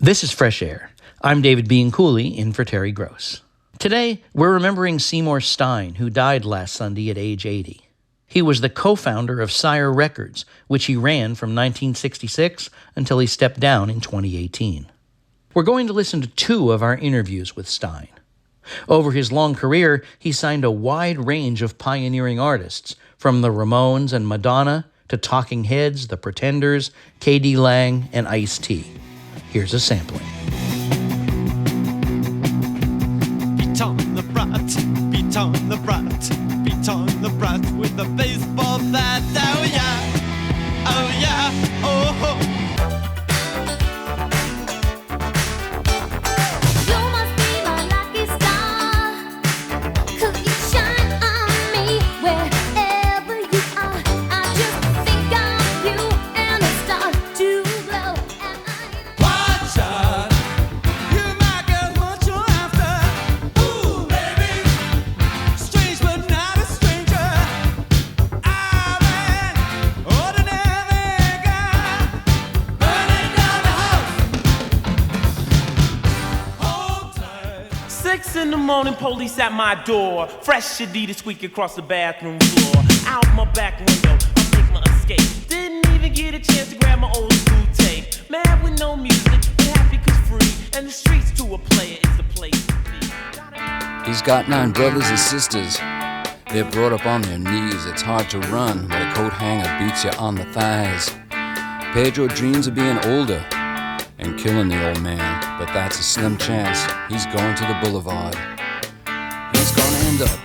This is Fresh Air. I'm David Bean Cooley, in for Terry Gross. Today, we're remembering Seymour Stein, who died last Sunday at age 80. He was the co-founder of Sire Records, which he ran from 1966 until he stepped down in 2018. We're going to listen to two of our interviews with Stein. Over his long career, he signed a wide range of pioneering artists, from the Ramones and Madonna to Talking Heads, The Pretenders, K.D. Lang, and Ice-T. Here's a sampling. Beat on the brat, beat on the brat, beat on the brat with a baseball bat. Oh yeah, oh yeah, oh ho. In the morning, police at my door. Fresh Adidas squeak across the bathroom floor. Out my back window, I make my escape. Didn't even get a chance to grab my old school tape. Mad with no music, but happy 'cause free. And the streets to a player is the place to be. He's got 9 brothers and sisters. They're brought up on their knees. It's hard to run when a coat hanger beats you on the thighs. Pedro dreams of being older and killing the old man, but that's a slim chance. He's going to the boulevard. He's gonna end up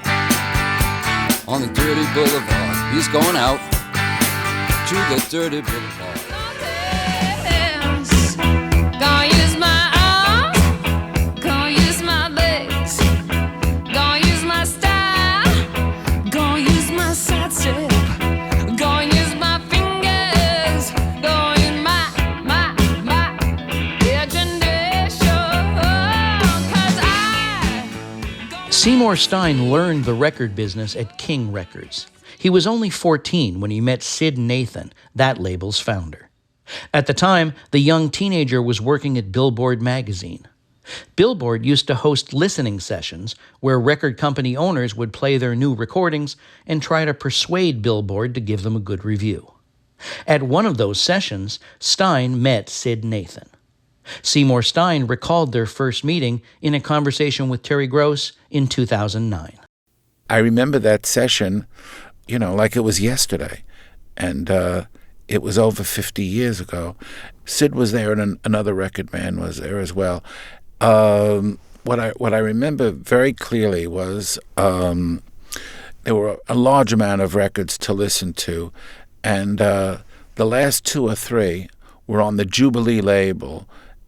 on the dirty boulevard. He's going out to the dirty boulevard. Gonna use my arms, gonna use my legs, gonna use my style, gonna use my side step, gonna use my fingers, gonna use my Seymour Stein learned the record business at King Records. He was only 14 when he met Sid Nathan, that label's founder. At the time, the young teenager was working at Billboard magazine. Billboard used to host listening sessions where record company owners would play their new recordings and try to persuade Billboard to give them a good review. At one of those sessions, Stein met Sid Nathan. Seymour Stein recalled their first meeting in a conversation with Terry Gross in 2009. I remember that session, like it was yesterday. And it was over 50 years ago. Sid was there and another record man was there as well. What I remember very clearly was there were a large amount of records to listen to. And the last 2 or 3 were on the Jubilee label.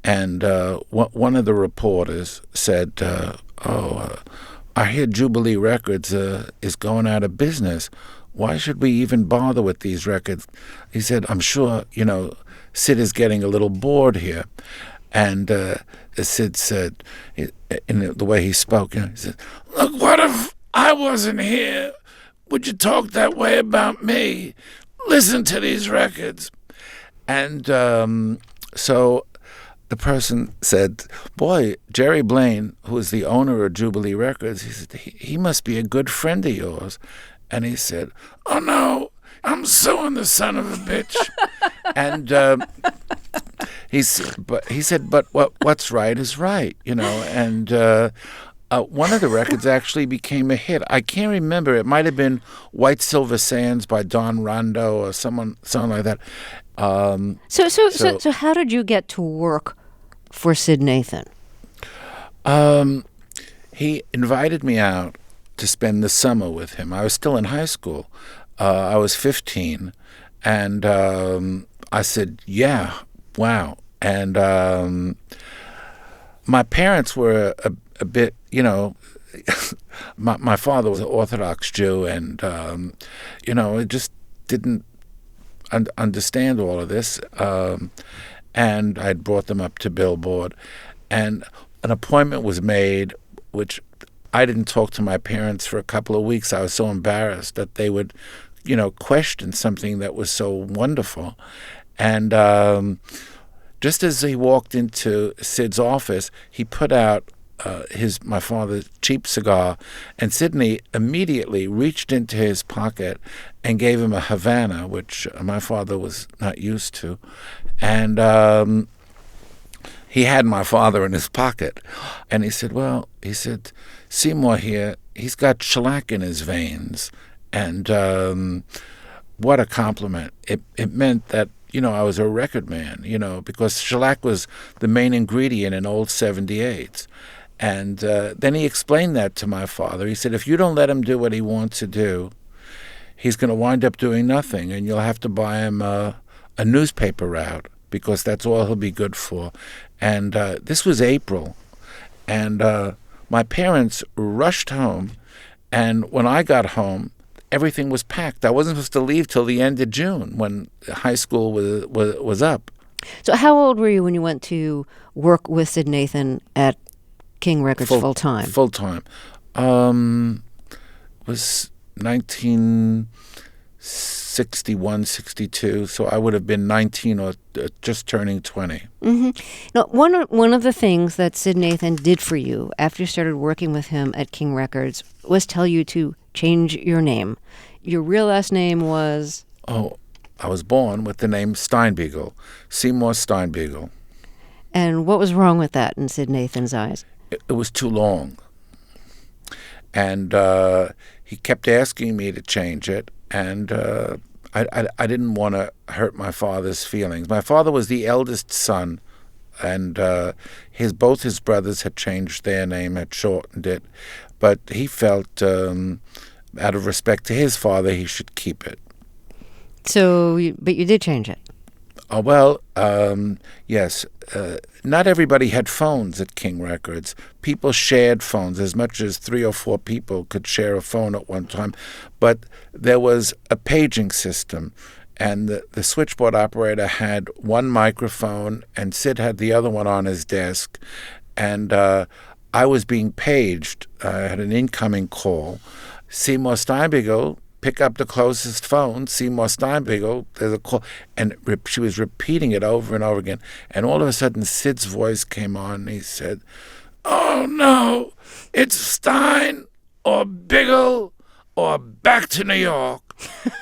And one of the reporters said, I hear Jubilee Records is going out of business. Why should we even bother with these records? He said, I'm sure, Sid is getting a little bored here. And Sid said, in the way he spoke, he said, look, what if I wasn't here? Would you talk that way about me? Listen to these records. And so the person said, boy, Jerry Blaine, who is the owner of Jubilee Records, he said, he must be a good friend of yours. And he said, oh, no, I'm suing the son of a bitch. And he said, but what's right is right, And one of the records actually became a hit. I can't remember. It might have been White Silver Sands by Don Rondo or something like that. So how did you get to work for Sid Nathan? He invited me out to spend the summer with him. I was still in high school. I was 15, and I said, yeah, wow. And my parents were a bit, my father was an Orthodox Jew, and, it just didn't understand all of this. And I'd brought them up to Billboard. And an appointment was made, which I didn't talk to my parents for a couple of weeks. I was so embarrassed that they would, question something that was so wonderful. And Just as he walked into Sid's office, he put out my father's cheap cigar, and Sidney immediately reached into his pocket and gave him a Havana, which my father was not used to. And he had my father in his pocket. And he said, Seymour here, he's got shellac in his veins. And what a compliment. It meant that, I was a record man, because shellac was the main ingredient in old 78s. And then he explained that to my father. He said, if you don't let him do what he wants to do, he's going to wind up doing nothing, and you'll have to buy him a newspaper route, because that's all he'll be good for. And this was April, and my parents rushed home, and when I got home, everything was packed. I wasn't supposed to leave till the end of June, when high school was up. So how old were you when you went to work with Sid Nathan at King Records full-time? Full-time. Was 1961, 62, so I would have been 19 or just turning 20. Mm-hmm. Now, one of the things that Sid Nathan did for you after you started working with him at King Records was tell you to change your name. Your real last name was? Oh, I was born with the name Steinbeagle, Seymour Steinbeagle. And what was wrong with that in Sid Nathan's eyes? It was too long. And he kept asking me to change it, and I didn't want to hurt my father's feelings. My father was the eldest son, and both his brothers had changed their name, had shortened it, but he felt, out of respect to his father, he should keep it. But you did change it. Oh, well, yes. Not everybody had phones at King Records. People shared phones. As much as 3 or 4 people could share a phone at one time. But there was a paging system, and the switchboard operator had one microphone, and Sid had the other one on his desk. And I was being paged. I had an incoming call. Seymour Steinbeagle, pick up the closest phone, Seymour Steinbeagle, there's a call. And she was repeating it over and over again. And all of a sudden, Sid's voice came on, and he said, "Oh, no, it's Stein or Biggle or back to New York."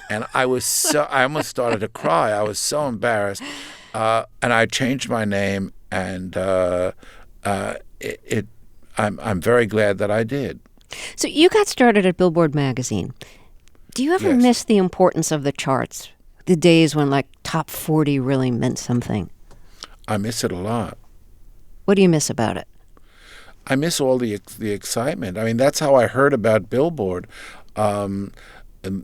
And I almost started to cry. I was so embarrassed. And I changed my name, and I'm very glad that I did. So you got started at Billboard magazine. Do you ever miss the importance of the charts? The days when, top 40 really meant something? I miss it a lot. What do you miss about it? I miss all the excitement. I mean, that's how I heard about Billboard. There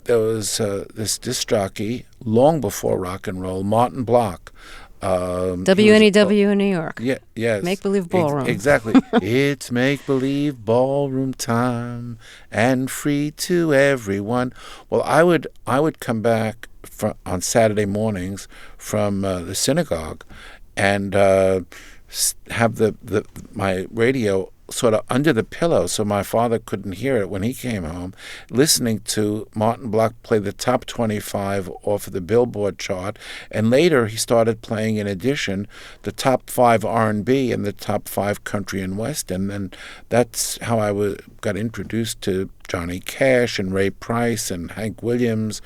was this disc jockey, long before rock and roll, Martin Block. WNEW in New York. Yeah, yes. Make-believe ballroom. Exactly. It's make-believe ballroom time and free to everyone. Well, I would come back on Saturday mornings from the synagogue and have my radio sort of under the pillow so my father couldn't hear it when he came home, listening to Martin Block play the top 25 off of the Billboard chart. And later he started playing, in addition, the top 5 R&B and the top 5 country and western. And that's how I got introduced to Johnny Cash and Ray Price and Hank Williams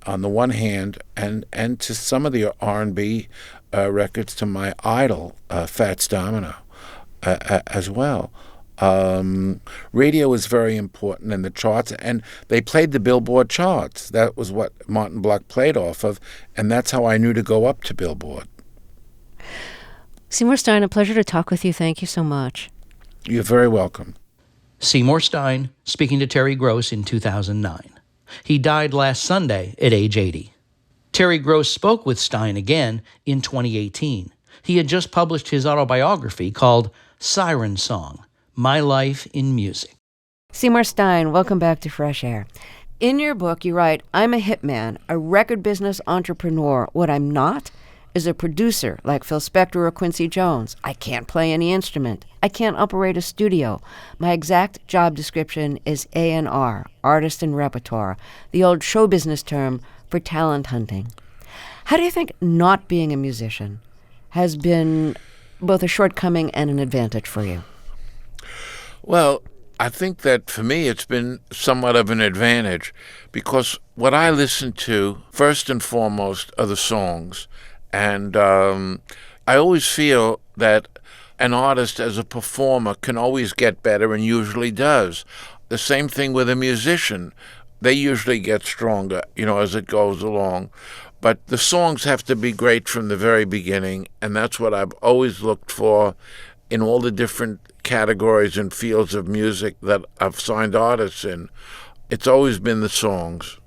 on the one hand, and to some of the R&B records, to my idol, Fats Domino, as well. Radio was very important in the charts, and they played the Billboard charts. That was what Martin Block played off of, and that's how I knew to go up to Billboard. Seymour Stein, a pleasure to talk with you. Thank you so much. You're very welcome. Seymour Stein speaking to Terry Gross in 2009. He died last Sunday at age 80. Terry Gross spoke with Stein again in 2018. He had just published his autobiography called Siren Song, My Life in Music. Seymour Stein, welcome back to Fresh Air. In your book, you write, "I'm a hitman, a record business entrepreneur. What I'm not is a producer like Phil Spector or Quincy Jones. I can't play any instrument. I can't operate a studio. My exact job description is A&R, artist and repertoire, the old show business term for talent hunting." How do you think not being a musician has been both a shortcoming and an advantage for you? Well, I think that for me it's been somewhat of an advantage because what I listen to, first and foremost, are the songs. And I always feel that an artist as a performer can always get better and usually does. The same thing with a musician. They usually get stronger, as it goes along. But the songs have to be great from the very beginning, and that's what I've always looked for in all the different categories and fields of music that I've signed artists in. It's always been the songs.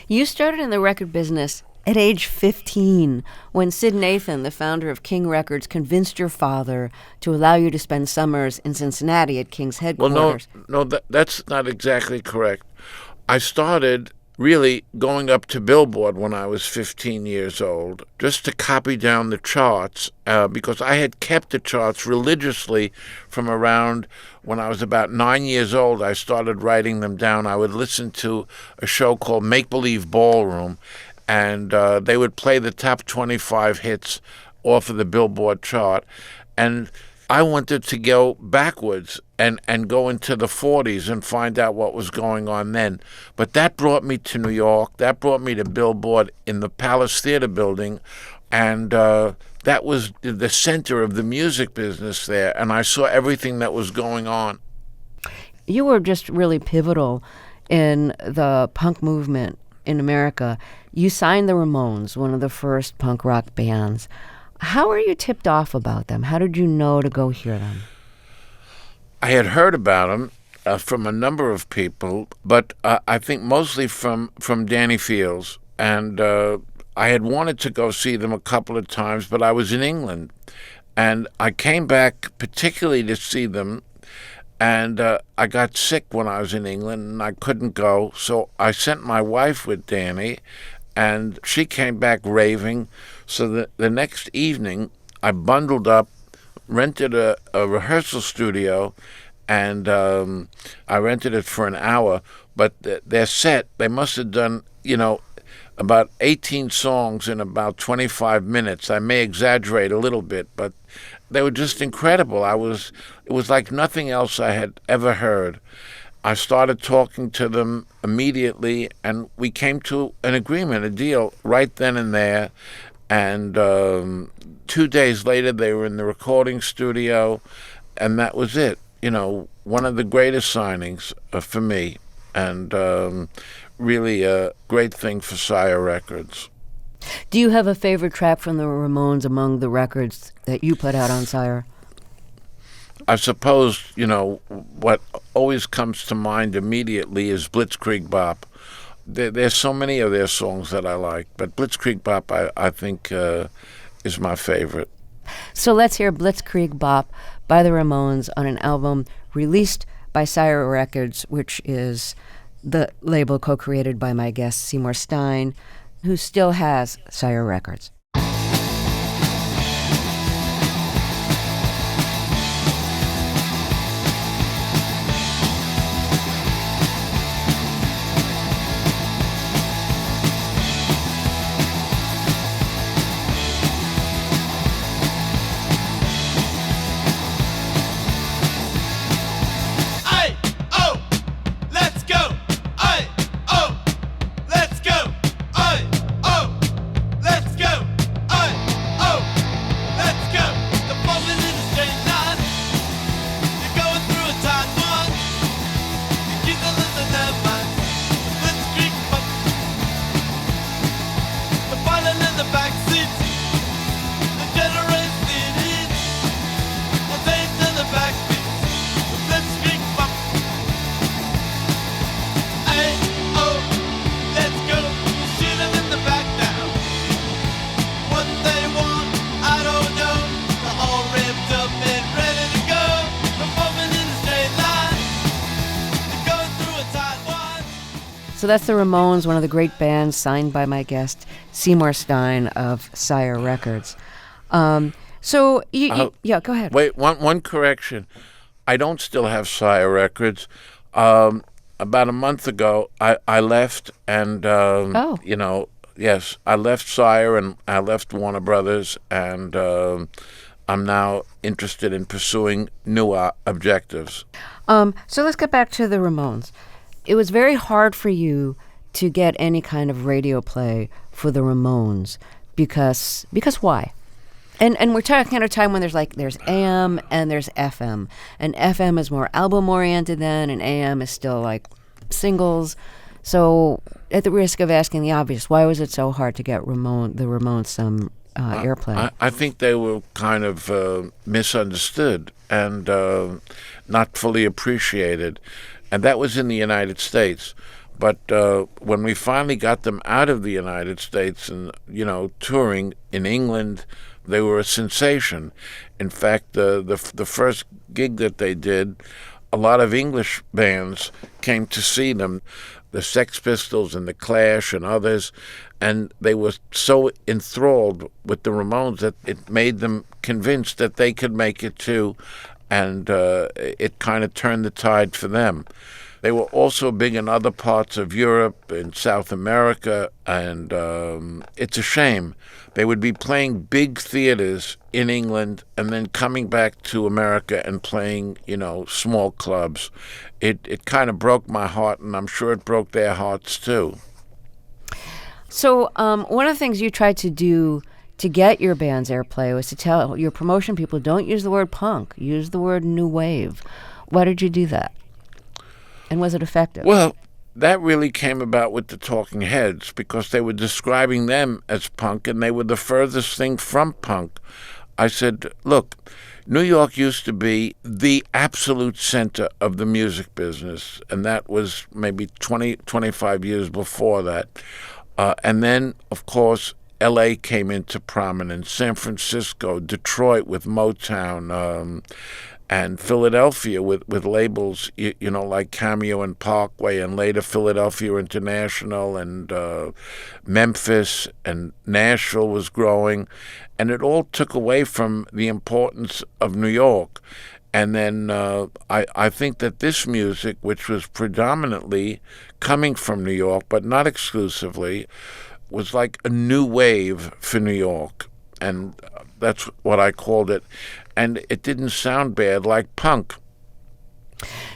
You started in the record business at age 15 when Sid Nathan, the founder of King Records, convinced your father to allow you to spend summers in Cincinnati at King's headquarters. Well, no, that's not exactly correct. I started really going up to Billboard when I was 15 years old, just to copy down the charts, because I had kept the charts religiously from around when I was about 9 years old. I started writing them down. I would listen to a show called Make Believe Ballroom, and they would play the top 25 hits off of the Billboard chart. And I wanted to go backwards and go into the 40s and find out what was going on then. But that brought me to New York. That brought me to Billboard in the Palace Theater building. And that was the center of the music business there. And I saw everything that was going on. You were just really pivotal in the punk movement in America. You signed the Ramones, one of the first punk rock bands. How were you tipped off about them? How did you know to go hear them? I had heard about them from a number of people, but I think mostly from Danny Fields. And I had wanted to go see them a couple of times, but I was in England. And I came back particularly to see them, and I got sick when I was in England, and I couldn't go. So I sent my wife with Danny, and she came back raving. So the next evening, I bundled up, rented a rehearsal studio, and I rented it for an hour. But their set, they must have done, about 18 songs in about 25 minutes. I may exaggerate a little bit, but they were just incredible. It was like nothing else I had ever heard. I started talking to them immediately, and we came to an agreement, a deal, right then and there. And 2 days later, they were in the recording studio, and that was it. One of the greatest signings for me, and really a great thing for Sire Records. Do you have a favorite track from the Ramones among the records that you put out on Sire? I suppose, what always comes to mind immediately is Blitzkrieg Bop. There's so many of their songs that I like, but Blitzkrieg Bop, I think, is my favorite. So let's hear Blitzkrieg Bop by the Ramones on an album released by Sire Records, which is the label co-created by my guest Seymour Stein, who still has Sire Records. So that's the Ramones, one of the great bands signed by my guest, Seymour Stein of Sire Records. Yeah, go ahead. Wait, one correction. I don't still have Sire Records. About a month ago, I left and, yes. I left Sire and I left Warner Brothers, and I'm now interested in pursuing new objectives. So let's get back to the Ramones. It was very hard for you to get any kind of radio play for the Ramones because why? And we're talking at a time when there's AM and there's FM, and FM is more album oriented then, and AM is still like singles. So, at the risk of asking the obvious, why was it so hard to get the Ramones some airplay? I think they were kind of misunderstood and not fully appreciated, and that was in the United States. But when we finally got them out of the United States and, touring in England, they were a sensation. In fact, the first gig that they did, a lot of English bands came to see them, the Sex Pistols and the Clash and others, and they were so enthralled with the Ramones that it made them convinced that they could make it too, and it kind of turned the tide for them. They were also big in other parts of Europe and South America, and it's a shame. They would be playing big theaters in England and then coming back to America and playing, small clubs. It kind of broke my heart, and I'm sure it broke their hearts too. So one of the things you tried to do to get your band's airplay was to tell your promotion people, don't use the word punk, use the word new wave. Why did you do that? And was it effective? Well, that really came about with the Talking Heads because they were describing them as punk, and they were the furthest thing from punk. I said, look, New York used to be the absolute center of the music business, and that was maybe 20, 25 years before that. And then, of course, L.A. came into prominence, San Francisco, Detroit with Motown, and Philadelphia with labels, like Cameo and Parkway, and later Philadelphia International, and Memphis and Nashville was growing. And it all took away from the importance of New York. And then I think that this music, which was predominantly coming from New York, but not exclusively, was like a new wave for New York. And that's what I called it. And it didn't sound bad, like punk.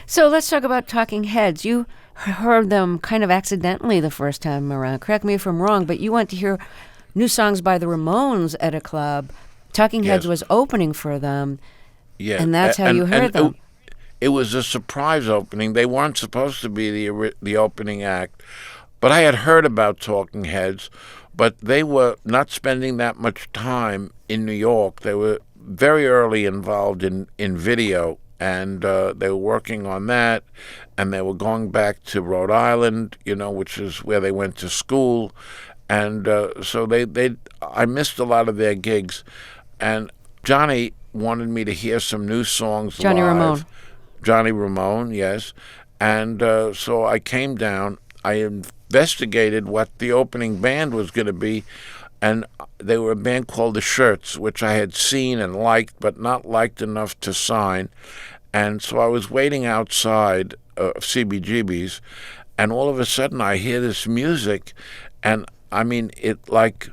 So let's talk about Talking Heads. You heard them kind of accidentally the first time around. Correct me if I'm wrong, but you went to hear new songs by the Ramones at a club. Talking Heads was opening for them. Yeah, and that's how you heard them. It was a surprise opening. They weren't supposed to be the opening act. But I had heard about Talking Heads, but they were not spending that much time in New York. They were very early involved in video, and they were working on that, and they were going back to Rhode Island, which is where they went to school, and so I missed a lot of their gigs, and Johnny wanted me to hear some new songs Johnny live. Ramone. Johnny Ramone, yes, and so I came down. I investigated what the opening band was going to be, and they were a band called The Shirts, which I had seen and liked, but not liked enough to sign. And so I was waiting outside of CBGB's, and all of a sudden I hear this music, and I mean, it like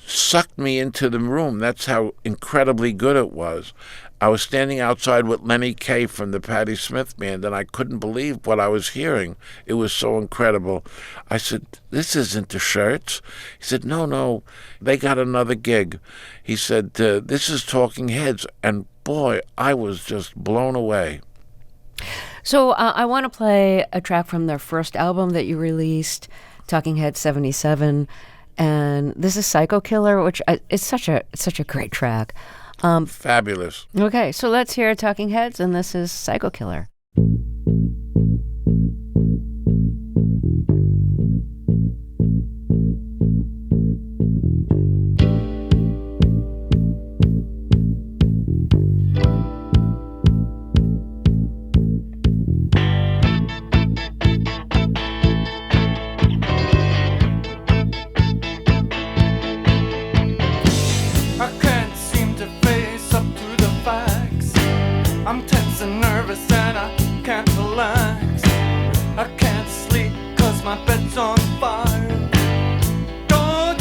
sucked me into the room. That's how incredibly good it was. I was standing outside with Lenny Kaye from the Patti Smith Band, and I couldn't believe what I was hearing. It was so incredible. I said, this isn't The Shirts. He said, no, they got another gig. He said, this is Talking Heads. And boy, I was just blown away. So I want to play a track from their first album that you released, Talking Heads 77. And this is Psycho Killer, which it's such a great track. Fabulous. Okay, so let's hear Talking Heads, and this is Psycho Killer. I'm tense and nervous and I can't relax. I can't sleep 'cause my bed's on fire. Don't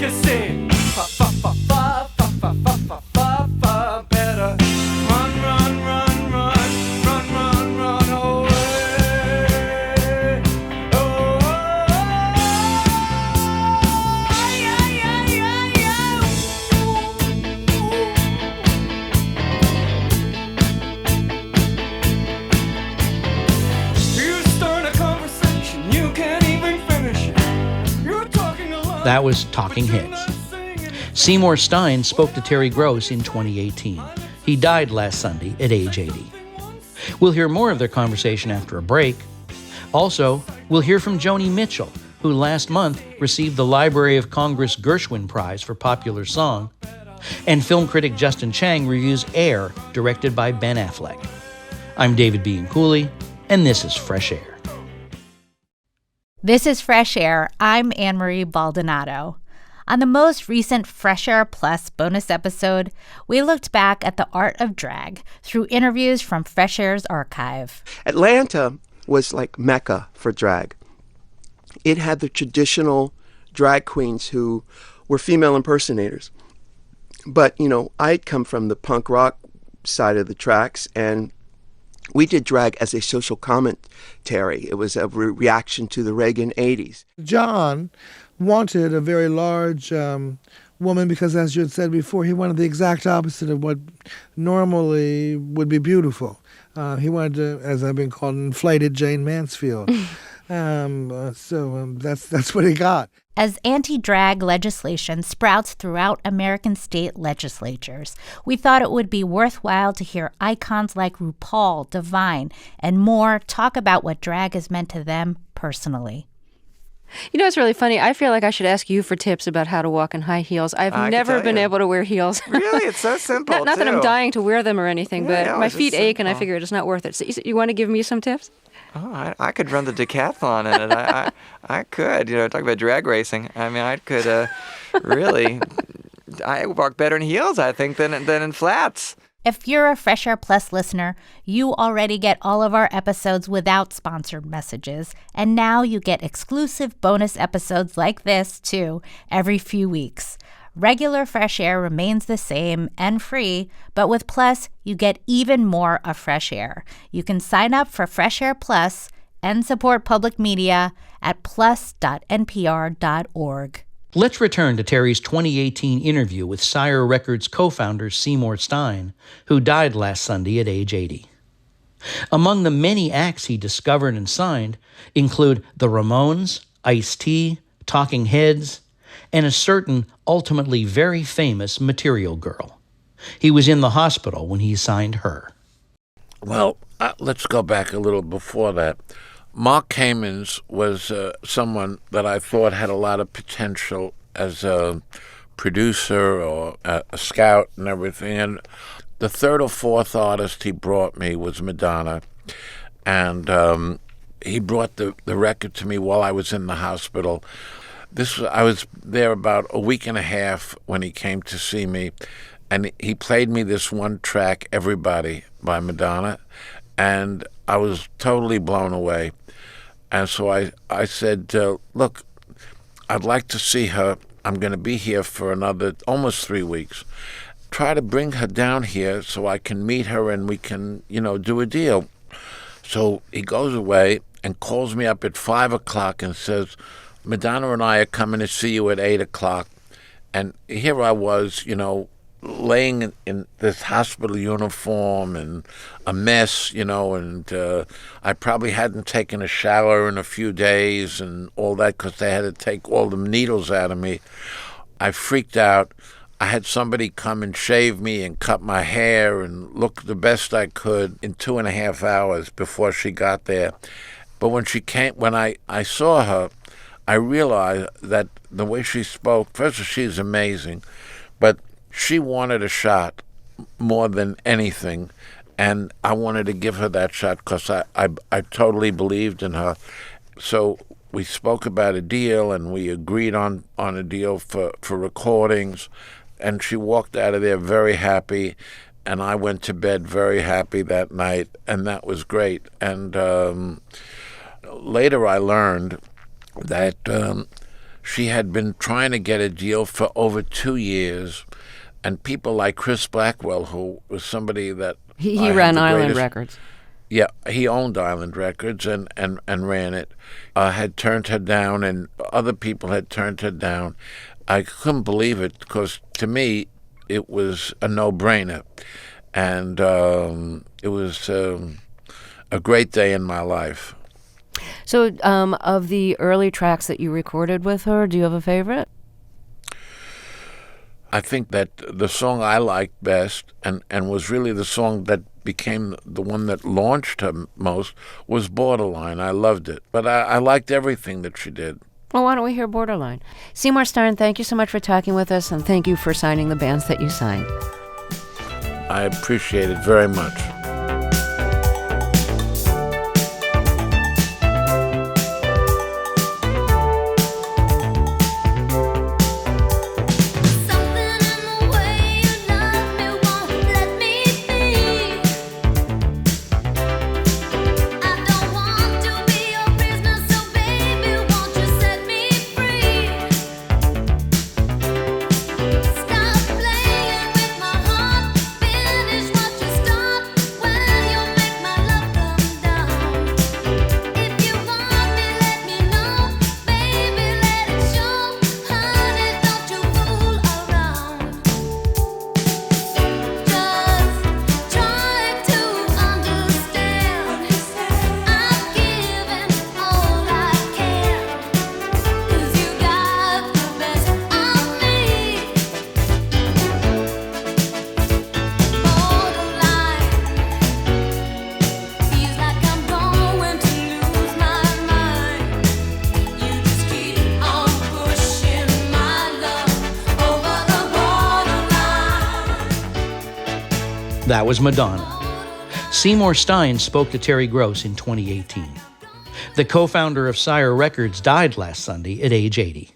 just sing. Fa fa fa fa fa fa fa fa fa fa. Better run, run, run, run, run, run, run away. Oh, yeah, yeah, yeah, yeah. You start a conversation, you can't even finish it. You're talking a lot. That was Talking Heads. Seymour Stein spoke to Terry Gross in 2018. He died last Sunday at age 80. We'll hear more of their conversation after a break. Also, we'll hear from Joni Mitchell, who last month received the Library of Congress Gershwin Prize for Popular Song. And film critic Justin Chang reviews Air, directed by Ben Affleck. I'm David B. Cooley, and this is Fresh Air. This is Fresh Air. I'm Anne-Marie Baldonado. On the most recent Fresh Air Plus bonus episode, we looked back at the art of drag through interviews from Fresh Air's archive. Atlanta was like Mecca for drag. It had the traditional drag queens who were female impersonators. But, you know, I'd come from the punk rock side of the tracks, and we did drag as a social commentary. It was a reaction to the Reagan 80s. John wanted a very large woman because, as you had said before, he wanted the exact opposite of what normally would be beautiful. He wanted to, as I've been called, inflated Jane Mansfield. So that's what he got. As anti-drag legislation sprouts throughout American state legislatures, we thought it would be worthwhile to hear icons like RuPaul, Divine, and more talk about what drag has meant to them personally. You know, it's really funny. I feel like I should ask you for tips about how to walk in high heels. I've never been able to wear heels. Really? It's so simple, Not that I'm dying to wear them or anything, Yeah, but no, my it's feet just ache and I simple. figure it's not worth it. So you want to give me some tips? Oh, I could run the decathlon in it. I could, talk about drag racing. I mean, I could really, I walk better in heels, I think, than in flats. If you're a Fresh Air Plus listener, you already get all of our episodes without sponsored messages, and now you get exclusive bonus episodes like this, too, every few weeks. Regular Fresh Air remains the same and free, but with Plus, you get even more of Fresh Air. You can sign up for Fresh Air Plus and support public media at plus.npr.org. Let's return to Terry's 2018 interview with Sire Records co-founder Seymour Stein, who died last Sunday at age 80. Among the many acts he discovered and signed include the Ramones, Ice-T, Talking Heads, and a certain ultimately very famous Material Girl. He was in the hospital when he signed her. Well, let's go back a little before that. Mark Kamens was someone that I thought had a lot of potential as a producer or a scout and everything. And the third or fourth artist he brought me was Madonna. And he brought the record to me while I was in the hospital. I was there about a week and a half when he came to see me. And he played me this one track, Everybody, by Madonna. And I was totally blown away. And so I said, look, I'd like to see her. I'm going to be here for another almost 3 weeks. Try to bring her down here so I can meet her and we can, do a deal. So he goes away and calls me up at 5 o'clock and says, Madonna and I are coming to see you at 8 o'clock. And here I was, laying in this hospital uniform and a mess, and I probably hadn't taken a shower in a few days and all that because they had to take all the needles out of me. I freaked out. I had somebody come and shave me and cut my hair and look the best I could in 2.5 hours before she got there. But when I saw her, I realized that the way she spoke, first of all, she's amazing, but she wanted a shot more than anything, and I wanted to give her that shot because I totally believed in her. So we spoke about a deal, and we agreed on a deal for recordings, and she walked out of there very happy, and I went to bed very happy that night, and that was great. And later I learned that She had been trying to get a deal for over 2 years, and people like Chris Blackwell, who was somebody that He I had ran the Island greatest- Records. Yeah, he owned Island Records and ran it. Had turned her down, and other people had turned her down. I couldn't believe it because to me it was a no-brainer, and it was a great day in my life. So, of the early tracks that you recorded with her, do you have a favorite? I think that the song I liked best, and was really the song that became the one that launched her most, was Borderline. I loved it. But I liked everything that she did. Well, why don't we hear Borderline? Seymour Stein, thank you so much for talking with us, and thank you for signing the bands that you signed. I appreciate it very much. That was Madonna. Seymour Stein spoke to Terry Gross in 2018. The co-founder of Sire Records died last Sunday at age 80.